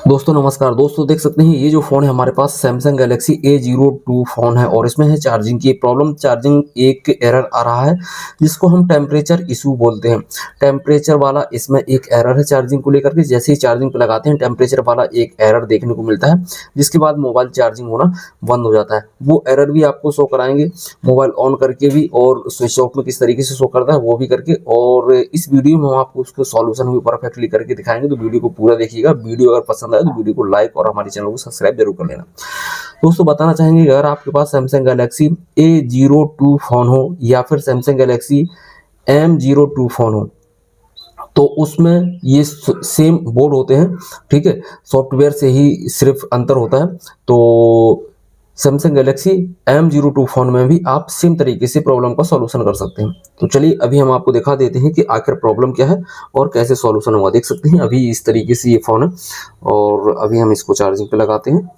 दोस्तों नमस्कार। दोस्तों देख सकते हैं ये जो फ़ोन है हमारे पास सैमसंग गैलेक्सी A02 फ़ोन है और इसमें है चार्जिंग की प्रॉब्लम। चार्जिंग एक एरर आ रहा है जिसको हम टेम्परेचर इशू बोलते हैं। टेम्परेचर वाला इसमें एक एरर है चार्जिंग को लेकर के। जैसे ही चार्जिंग पे लगाते हैं टेम्परेचर वाला एक एरर देखने को मिलता है, जिसके बाद मोबाइल चार्जिंग होना बंद हो जाता है। वो एरर भी आपको शो कराएंगे मोबाइल ऑन करके भी, और स्विच ऑफ में किस तरीके से शो करता है वो भी करके। और इस वीडियो में हम आपको उसको सॉल्यूशन भी परफेक्टली करके दिखाएंगे, तो वीडियो को पूरा देखिएगा। वीडियो अगर पसंद आए तो वीडियो को लाइक और हमारे चैनल को सब्सक्राइब जरूर कर लेना। दोस्तों बताना चाहेंगे, अगर आपके पास सैमसंग गैलेक्सी A02 फोन हो या फिर सैमसंग गैलेक्सी M02 फोन हो, तो उसमें ये सेम बोर्ड होते हैं, ठीक है। सॉफ्टवेयर से ही सिर्फ अंतर होता है। तो सैमसंग गैलेक्सी M02 फोन में भी आप सेम तरीके से प्रॉब्लम का सॉल्यूशन कर सकते हैं। तो चलिए अभी हम आपको दिखा देते हैं कि आखिर प्रॉब्लम क्या है और कैसे सॉल्यूशन होगा। देख सकते हैं अभी इस तरीके से ये फ़ोन है और अभी हम इसको चार्जिंग पे लगाते हैं।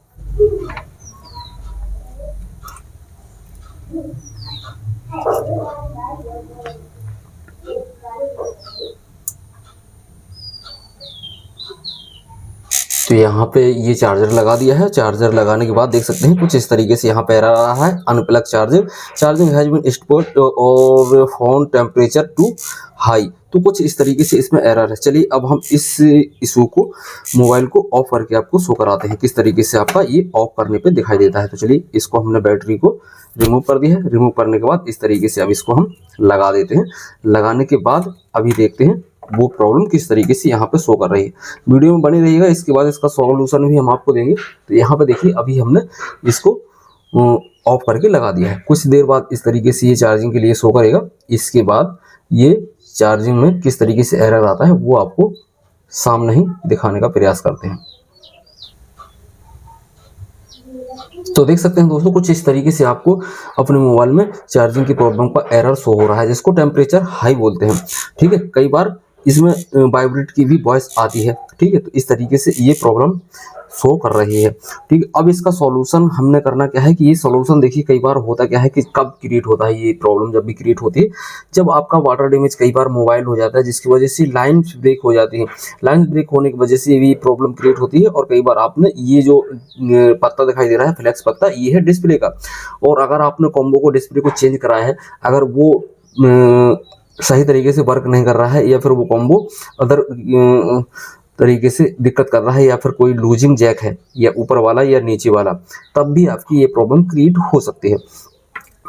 तो यहाँ पे ये चार्जर लगा दिया है। चार्जर लगाने के बाद देख सकते हैं कुछ इस तरीके से यहाँ पे एरर आ रहा है, unplug charger, charging has been stopped और फोन टेम्परेचर टू हाई। तो कुछ इस तरीके से इसमें एरर है। चलिए अब हम इस इशू को मोबाइल को ऑफ करके आपको शो कराते हैं किस तरीके से आपका ये ऑफ करने पे दिखाई देता है। तो चलिए इसको हमने बैटरी को रिमूव कर दिया है। रिमूव करने के बाद इस तरीके से अब इसको हम लगा देते हैं। लगाने के बाद अभी देखते हैं वो प्रॉब्लम किस तरीके से यहाँ पे शो कर रही है। वीडियो में बनी रहिएगा, इसके बाद इसका सॉल्यूशन भी हम आपको देंगे। तो यहाँ पे देखिए अभी हमने इसको ऑफ करके लगा दिया है। कुछ देर बाद इस तरीके से ये चार्जिंग के लिए शो करेगा। इसके बाद ये चार्जिंग में किस तरीके से एरर आता है वो आपको सामने ही दिखाने का प्रयास करते हैं। तो देख सकते हैं दोस्तों कुछ इस तरीके से आपको अपने मोबाइल में चार्जिंग की प्रॉब्लम का एरर शो हो रहा है, जिसको टेम्परेचर हाई बोलते हैं, ठीक है। कई बार इसमें वाइब्रेट की भी वॉइस आती है, ठीक है। तो इस तरीके से ये प्रॉब्लम शो कर रही है, ठीक है। अब इसका सॉल्यूशन हमने करना क्या है कि ये सॉल्यूशन देखिए कई बार होता क्या है कि कब क्रिएट होता है ये प्रॉब्लम, जब भी क्रिएट होती है जब आपका वाटर डैमेज कई बार मोबाइल हो जाता है, जिसकी वजह से लाइन ब्रेक हो जाती है। लाइन ब्रेक होने की वजह से भी प्रॉब्लम क्रिएट होती है। और कई बार आपने ये जो पत्ता दिखाई दे रहा है फ्लैक्स पत्ता, ये है डिस्प्ले का। और अगर आपने कॉम्बो को डिस्प्ले को चेंज कराया है, अगर वो सही तरीके से वर्क नहीं कर रहा है या फिर वो कॉम्बो अदर तरीके से दिक्कत कर रहा है या फिर कोई लूजिंग जैक है या ऊपर वाला या नीचे वाला, तब भी आपकी ये प्रॉब्लम क्रिएट हो सकती है।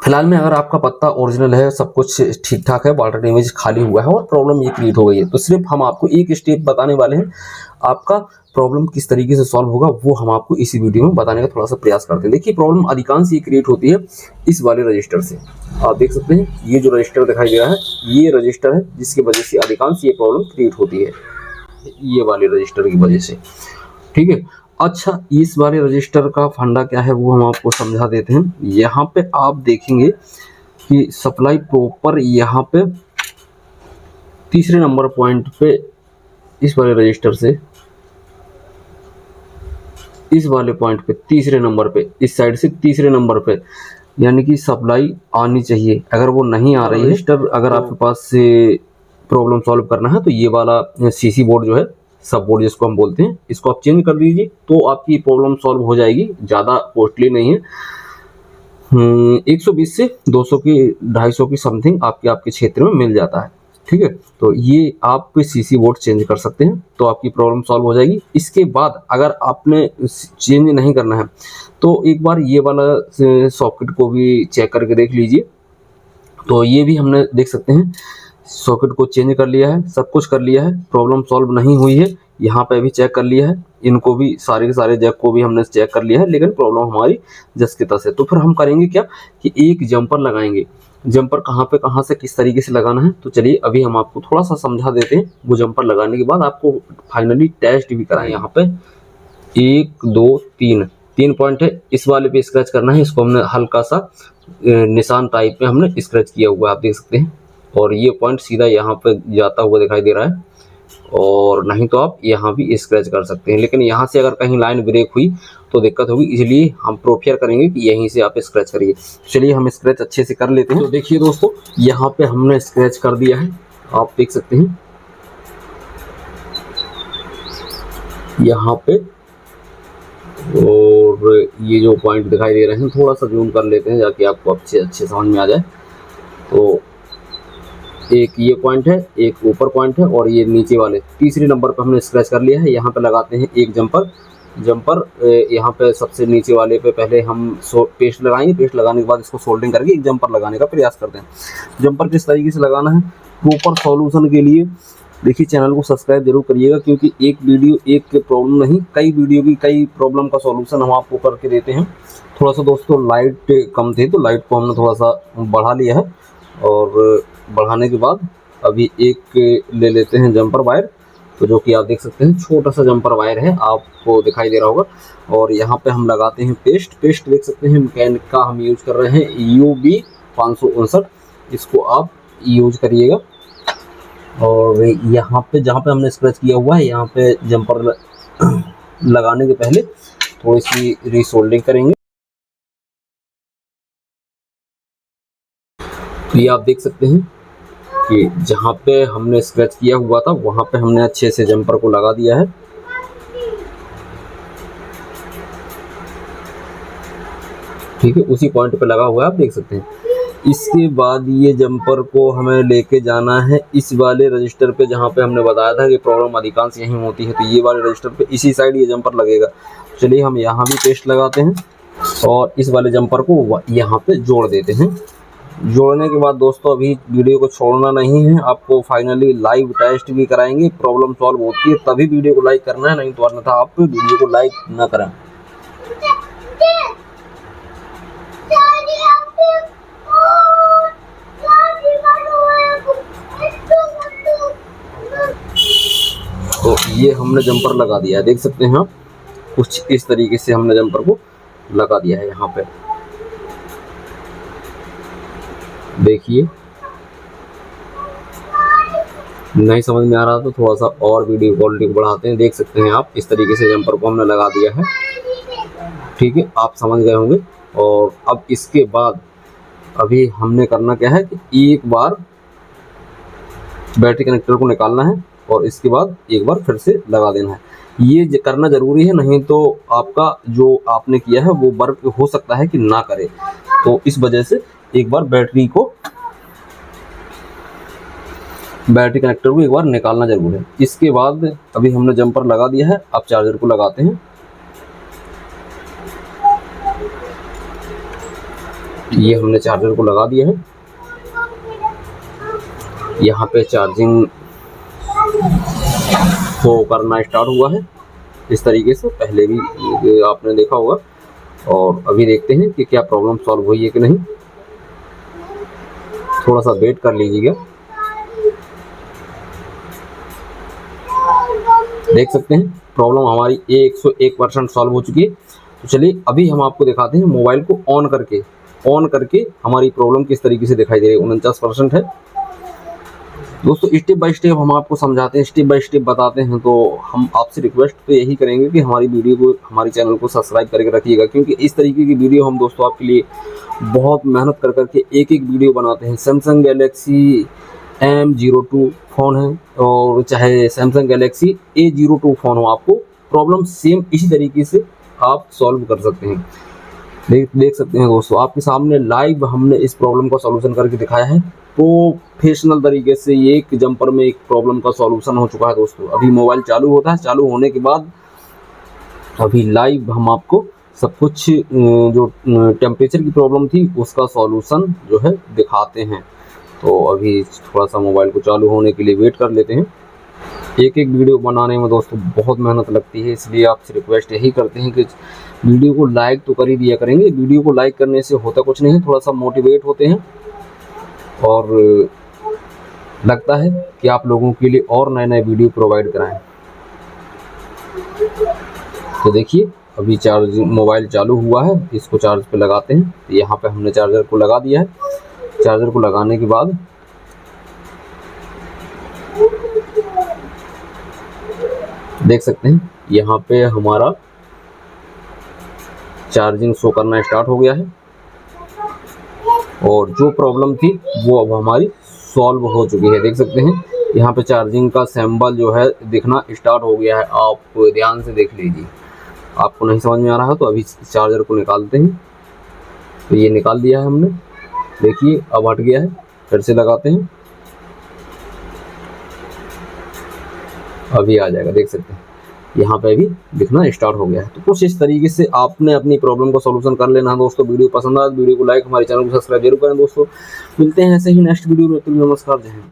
फिलहाल में अगर आपका पत्ता ओरिजिनल है, सब कुछ ठीक ठाक है, वाटर डैमेज खाली हुआ है और प्रॉब्लम ये क्रिएट हो गई है, तो सिर्फ हम आपको एक स्टेप बताने वाले हैं। आपका प्रॉब्लम किस तरीके से सॉल्व होगा वो हम आपको इसी वीडियो में बताने का थोड़ा सा प्रयास करते हैं। देखिए प्रॉब्लम अधिकांश ये क्रिएट होती है इस वाले रजिस्टर से। आप देख सकते हैं ये जो रजिस्टर दिखाई दे रहा है ये रजिस्टर है, जिसकी वजह से अधिकांश ये प्रॉब्लम क्रिएट होती है, ये वाले रजिस्टर की वजह से, ठीक है। अच्छा इस वाले रजिस्टर का फंडा क्या है वो हम आपको समझा देते हैं। यहाँ पे आप देखेंगे कि सप्लाई प्रॉपर यहाँ पे तीसरे नंबर पॉइंट पे इस वाले रजिस्टर से इस वाले पॉइंट पे तीसरे नंबर पे इस साइड से तीसरे नंबर पे यानी कि सप्लाई आनी चाहिए। अगर वो नहीं आ रही है रजिस्टर, अगर आपके पास से प्रॉब्लम सॉल्व करना है तो ये वाला सीसी बोर्ड जो है, सब बोर्ड जिसको हम बोलते हैं, इसको आप चेंज कर दीजिए तो आपकी प्रॉब्लम सॉल्व हो जाएगी। ज़्यादा कॉस्टली नहीं है, 120 से 200 की 250 की समथिंग आपके क्षेत्र में मिल जाता है, ठीक है। तो ये आप सीसी बोर्ड चेंज कर सकते हैं तो आपकी प्रॉब्लम सॉल्व हो जाएगी। इसके बाद अगर आपने चेंज नहीं करना है तो एक बार ये वाला सॉकेट को भी चेक करके देख लीजिए। तो ये भी हमने देख सकते हैं सॉकेट को चेंज कर लिया है, सब कुछ कर लिया है, प्रॉब्लम सॉल्व नहीं हुई है। यहाँ पे भी चेक कर लिया है, इनको भी सारे के सारे जैक को भी हमने चेक कर लिया है, लेकिन प्रॉब्लम हमारी जस के तस है। तो फिर हम करेंगे क्या कि एक जंपर लगाएंगे। जंपर कहाँ से किस तरीके से लगाना है तो चलिए अभी हम आपको थोड़ा सा समझा देते हैं। वो जंपर लगाने के बाद आपको फाइनली टेस्ट भी कराएं। यहाँ पे 1 2 3 पॉइंट है, इस वाले पे स्क्रैच करना है। इसको हमने हल्का सा निशान टाइप में हमने स्क्रैच किया हुआ है, आप देख सकते हैं। और ये पॉइंट सीधा यहाँ पे जाता हुआ दिखाई दे रहा है, और नहीं तो आप यहाँ भी स्क्रैच कर सकते हैं। लेकिन यहाँ से अगर कहीं लाइन ब्रेक हुई तो दिक्कत होगी, इसलिए हम प्रोफेयर करेंगे कि यहीं से आप स्क्रैच करिए। चलिए हम स्क्रैच अच्छे से कर लेते हैं। तो देखिए दोस्तों यहाँ पे हमने स्क्रैच कर दिया है, आप देख सकते हैं। यहाँ पे और ये जो पॉइंट दिखाई दे रहे हैं थोड़ा सा जूम कर लेते हैं जाके आपको अच्छे समझ में आ जाए। तो एक ये पॉइंट है, एक ऊपर पॉइंट है और ये नीचे वाले तीसरे नंबर पर हमने स्क्रैच कर लिया है। यहाँ पे लगाते हैं एक जंपर। यहाँ पे सबसे नीचे वाले पे पहले हम पेस्ट लगाएंगे। पेस्ट लगाने के बाद इसको सोल्डिंग करके एक जंपर लगाने का प्रयास करते हैं। जंपर किस तरीके से लगाना है प्रॉपर सॉल्यूशन के लिए देखिए चैनल को सब्सक्राइब जरूर करिएगा, क्योंकि एक वीडियो एक प्रॉब्लम नहीं, कई वीडियो की कई प्रॉब्लम का सॉल्यूशन हम आपको करके देते हैं। थोड़ा सा दोस्तों लाइट कम थी तो लाइट को हमने थोड़ा सा बढ़ा लिया है और बढ़ाने के बाद अभी एक ले लेते हैं जंपर वायर। तो जो कि आप देख सकते हैं छोटा सा जंपर वायर है, आपको दिखाई दे रहा होगा। और यहाँ पे हम लगाते हैं पेस्ट देख सकते हैं मैकेनिक का हम यूज कर रहे हैं UB 559, इसको आप यूज करिएगा। और यहाँ पे जहाँ पे हमने स्क्रैच किया हुआ है यहाँ पे जंपर लगाने के पहले थोड़ी सी रीसोल्डिंग करेंगे। तो ये आप देख सकते हैं कि जहाँ पे हमने स्क्रैच किया हुआ था वहाँ पे हमने अच्छे से जंपर को लगा दिया है। ठीक है, उसी पॉइंट पे लगा हुआ है, आप देख सकते हैं। इसके बाद ये जंपर को हमें लेके जाना है इस वाले रजिस्टर पे जहाँ पे हमने बताया था कि प्रॉब्लम अधिकांश यहीं होती है। तो ये वाले रजिस्टर पे इसी साइड ये जंपर लगेगा। चलिए हम यहाँ भी पेस्ट लगाते हैं और इस वाले जंपर को यहाँ पे जोड़ देते हैं। जोड़ने के बाद दोस्तों अभी वीडियो को छोड़ना नहीं है, आपको फाइनली लाइव टेस्ट भी कराएंगे। प्रॉब्लम सॉल्व होती है तभी वीडियो को लाइक करना है, नहीं तो अन्यथा आप वीडियो को लाइक न करें। तो ये हमने जंपर लगा दिया है, देख सकते हैं आप, कुछ इस तरीके से हमने जंपर को लगा दिया है। यहाँ पे देखिए, नहीं समझ में आ रहा तो थोड़ा सा और वीडियो क्वालिटी को बढ़ाते हैं। देख सकते हैं आप, इस तरीके से जंपर को हमने लगा दिया है। ठीक है, आप समझ गए होंगे। और अब इसके बाद अभी हमने करना क्या है कि एक बार बैटरी कनेक्टर को निकालना है और इसके बाद एक बार फिर से लगा देना है। ये करना ज़रूरी है, नहीं तो आपका जो आपने किया है वो वर्क हो सकता है कि ना करे। तो इस वजह से एक बार बैटरी कनेक्टर को एक बार निकालना जरूर है। इसके बाद अभी हमने जंपर लगा दिया है, अब चार्जर को लगाते हैं। ये हमने चार्जर को लगा दिया है। यहाँ पे चार्जिंग तो करना स्टार्ट हुआ है इस तरीके से, पहले भी आपने देखा होगा। और अभी देखते हैं कि क्या प्रॉब्लम सॉल्व हुई है कि नहीं। थोड़ा सा वेट कर लीजिएगा। देख सकते हैं प्रॉब्लम हमारी 101% सॉल्व हो चुकी है। तो चलिए अभी हम आपको दिखाते हैं मोबाइल को ऑन करके हमारी प्रॉब्लम किस तरीके से दिखाई दे रही है। 49% है दोस्तों। स्टेप बाय स्टेप हम आपको समझाते हैं, स्टेप बाय स्टेप बताते हैं। तो हम आपसे रिक्वेस्ट तो यही करेंगे कि हमारी वीडियो को, हमारी चैनल को सब्सक्राइब करके रखिएगा, क्योंकि इस तरीके की वीडियो हम दोस्तों आपके लिए बहुत मेहनत कर करके एक वीडियो बनाते हैं। सैमसंग गैलेक्सी M02 फ़ोन है और चाहे सैमसंग गैलेक्सी A02 फ़ोन हो, आपको प्रॉब्लम सेम इसी तरीके से आप सॉल्व कर सकते हैं। देख सकते हैं दोस्तों, आपके सामने लाइव हमने इस प्रॉब्लम का सॉल्यूशन करके दिखाया है प्रोफेशनल तरीके से। ये एक जंपर में एक प्रॉब्लम का सॉल्यूशन हो चुका है दोस्तों। अभी मोबाइल चालू होता है, चालू होने के बाद अभी लाइव हम आपको सब कुछ जो टेम्परेचर की प्रॉब्लम थी उसका सॉल्यूशन जो है दिखाते हैं। तो अभी थोड़ा सा मोबाइल को चालू होने के लिए वेट कर लेते हैं। एक वीडियो बनाने में दोस्तों बहुत मेहनत लगती है, इसलिए आपसे रिक्वेस्ट यही करते हैं कि वीडियो को लाइक तो कर ही दिया करेंगे। वीडियो को लाइक करने से होता कुछ नहीं है, थोड़ा सा मोटिवेट होते हैं और लगता है कि आप लोगों के लिए और नए वीडियो प्रोवाइड कराएं। तो देखिए अभी मोबाइल चालू हुआ है, इसको चार्ज पे लगाते हैं। तो यहाँ पे हमने चार्जर को लगा दिया है। चार्जर को लगाने के बाद देख सकते हैं यहाँ पे हमारा चार्जिंग शो करना स्टार्ट हो गया है और जो प्रॉब्लम थी वो अब हमारी सॉल्व हो चुकी है। देख सकते हैं यहाँ पे चार्जिंग का सिंबल जो है दिखना स्टार्ट हो गया है, आप ध्यान से देख लीजिए। आपको नहीं समझ में आ रहा है तो अभी चार्जर को निकालते हैं। तो ये निकाल दिया है हमने, देखिए अब हट गया है। फिर से लगाते हैं, अभी आ जाएगा, देख सकते हैं यहाँ पे भी दिखना स्टार्ट हो गया है। तो कुछ इस तरीके से आपने अपनी प्रॉब्लम को सॉल्यूशन कर लेना है दोस्तों। वीडियो पसंद आया तो वीडियो को लाइक, हमारे चैनल को सब्सक्राइब जरूर करें दोस्तों। मिलते हैं ऐसे ही नेक्स्ट वीडियो में। नमस्कार, जय हिंद।